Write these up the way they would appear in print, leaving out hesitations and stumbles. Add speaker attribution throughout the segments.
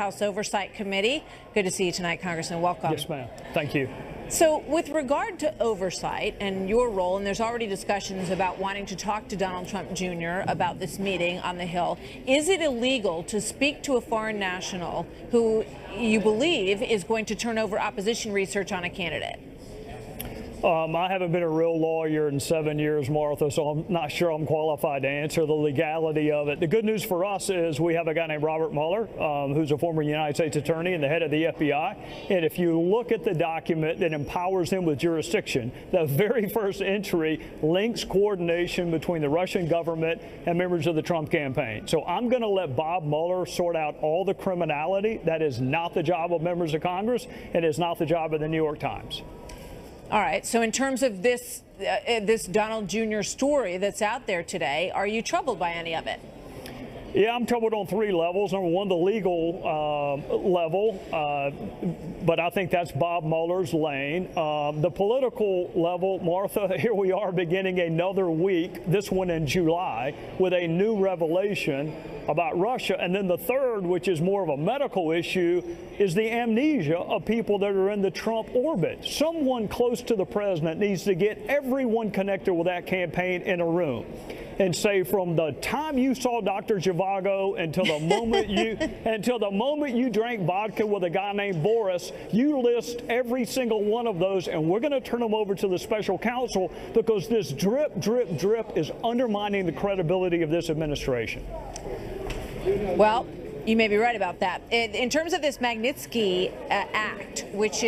Speaker 1: House Oversight Committee. Good to see you tonight, Congressman. Welcome.
Speaker 2: Yes, ma'am. Thank you.
Speaker 1: So with regard to oversight and your role, and there's already discussions about wanting to talk to Donald Trump Jr. about this meeting on the Hill, is it illegal to speak to a foreign national who you believe is going to turn over opposition research on a candidate?
Speaker 2: I haven't been a real lawyer in 7 years, Martha, so I'm not sure I'm qualified to answer the legality of it. The good news for us is we have a guy named Robert Mueller, who's a former United States attorney and the head of the FBI. And if you look at the document that empowers him with jurisdiction, the very first entry links coordination between the Russian government and members of the Trump campaign. So I'm going to let Bob Mueller sort out all the criminality. That is not the job of members of Congress, and it's not the job of the New York Times.
Speaker 1: All right. So in terms of this Donald Jr. story that's out there today, are you troubled by any of it?
Speaker 2: Yeah, I'm troubled on three levels. Number one, the legal level, but I think that's Bob Mueller's lane. The political level, Martha, here we are beginning another week, this one in July, with a new revelation about Russia. And then the third, which is more of a medical issue, is the amnesia of people that are in the Trump orbit. Someone close to the president needs to get everyone connected with that campaign in a room and say, from the time you saw Dr. Zhivago until the moment you drank vodka with a guy named Boris, you list every single one of those, and we're going to turn them over to the special counsel, because this drip, drip, drip is undermining the credibility of this administration.
Speaker 1: Well, you may be right about that. In terms of this Magnitsky Act, which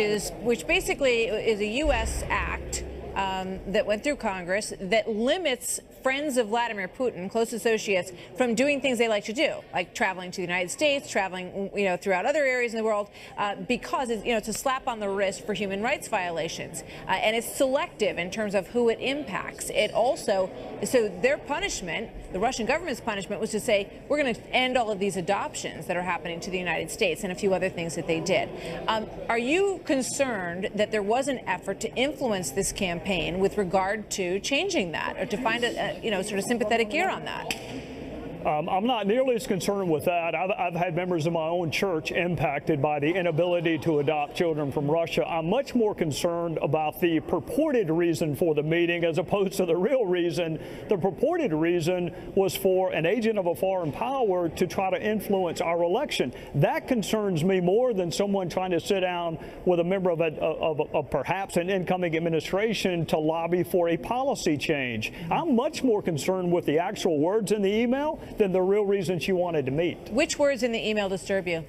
Speaker 1: basically is a U.S. act that went through Congress that limits friends of Vladimir Putin, close associates, from doing things they like to do, like traveling to the United States, traveling, throughout other areas in the world, because it's a slap on the wrist for human rights violations, and it's selective in terms of who it impacts. It also, so their punishment, the Russian government's punishment, was to say, we're going to end all of these adoptions that are happening to the United States and a few other things that they did. Are you concerned that there was an effort to influence this campaign with regard to changing that, or to find a sort of sympathetic ear on that?
Speaker 2: I'm not nearly as concerned with that. I've had members of my own church impacted by the inability to adopt children from Russia. I'm much more concerned about the purported reason for the meeting as opposed to the real reason. The purported reason was for an agent of a foreign power to try to influence our election. That concerns me more than someone trying to sit down with a member of perhaps an incoming administration to lobby for a policy change. I'm much more concerned with the actual words in the email than the real reason she wanted to meet. Which
Speaker 1: words in the email disturb you?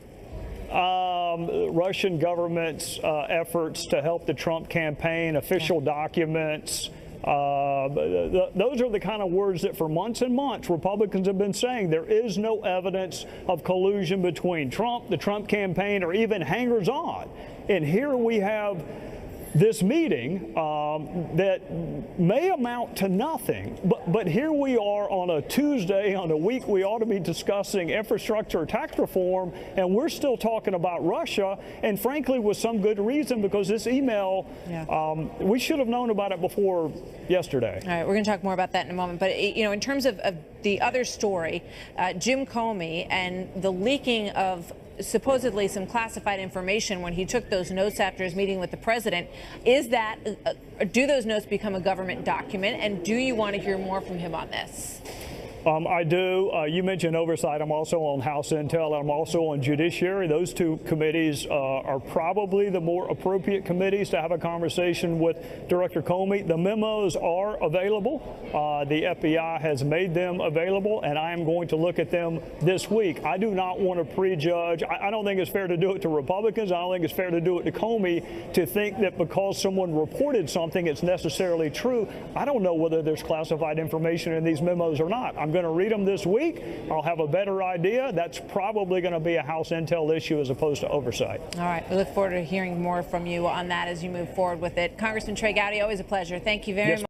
Speaker 2: Russian government's efforts to help the Trump campaign, official documents. Those are the kind of words that for months and months Republicans have been saying there is no evidence of collusion between Trump, the Trump campaign, or even hangers-on. And here we have this meeting that may amount to nothing, but here we are on a Tuesday, on a week we ought to be discussing infrastructure or tax reform, and we're still talking about Russia, and frankly with some good reason, because this email, we should have known about it before yesterday.
Speaker 1: All right, we're going to talk more about that in a moment, but in terms of the other story, Jim Comey and the leaking of supposedly some classified information when he took those notes after his meeting with the president, do those notes become a government document, and do you want to hear more from him on this?
Speaker 2: I do. You mentioned oversight. I'm also on House Intel. I'm also on Judiciary. Those two committees are probably the more appropriate committees to have a conversation with Director Comey. The memos are available. The FBI has made them available, and I am going to look at them this week. I do not want to prejudge. I don't think it's fair to do it to Republicans. I don't think it's fair to do it to Comey to think that because someone reported something, it's necessarily true. I don't know whether there's classified information in these memos or not. I'm going to read them this week. I'll have a better idea. That's probably going to be a House Intel issue as opposed to oversight.
Speaker 1: All right. We look forward to hearing more from you on that as you move forward with it. Congressman Trey Gowdy, always a pleasure. Thank you very much.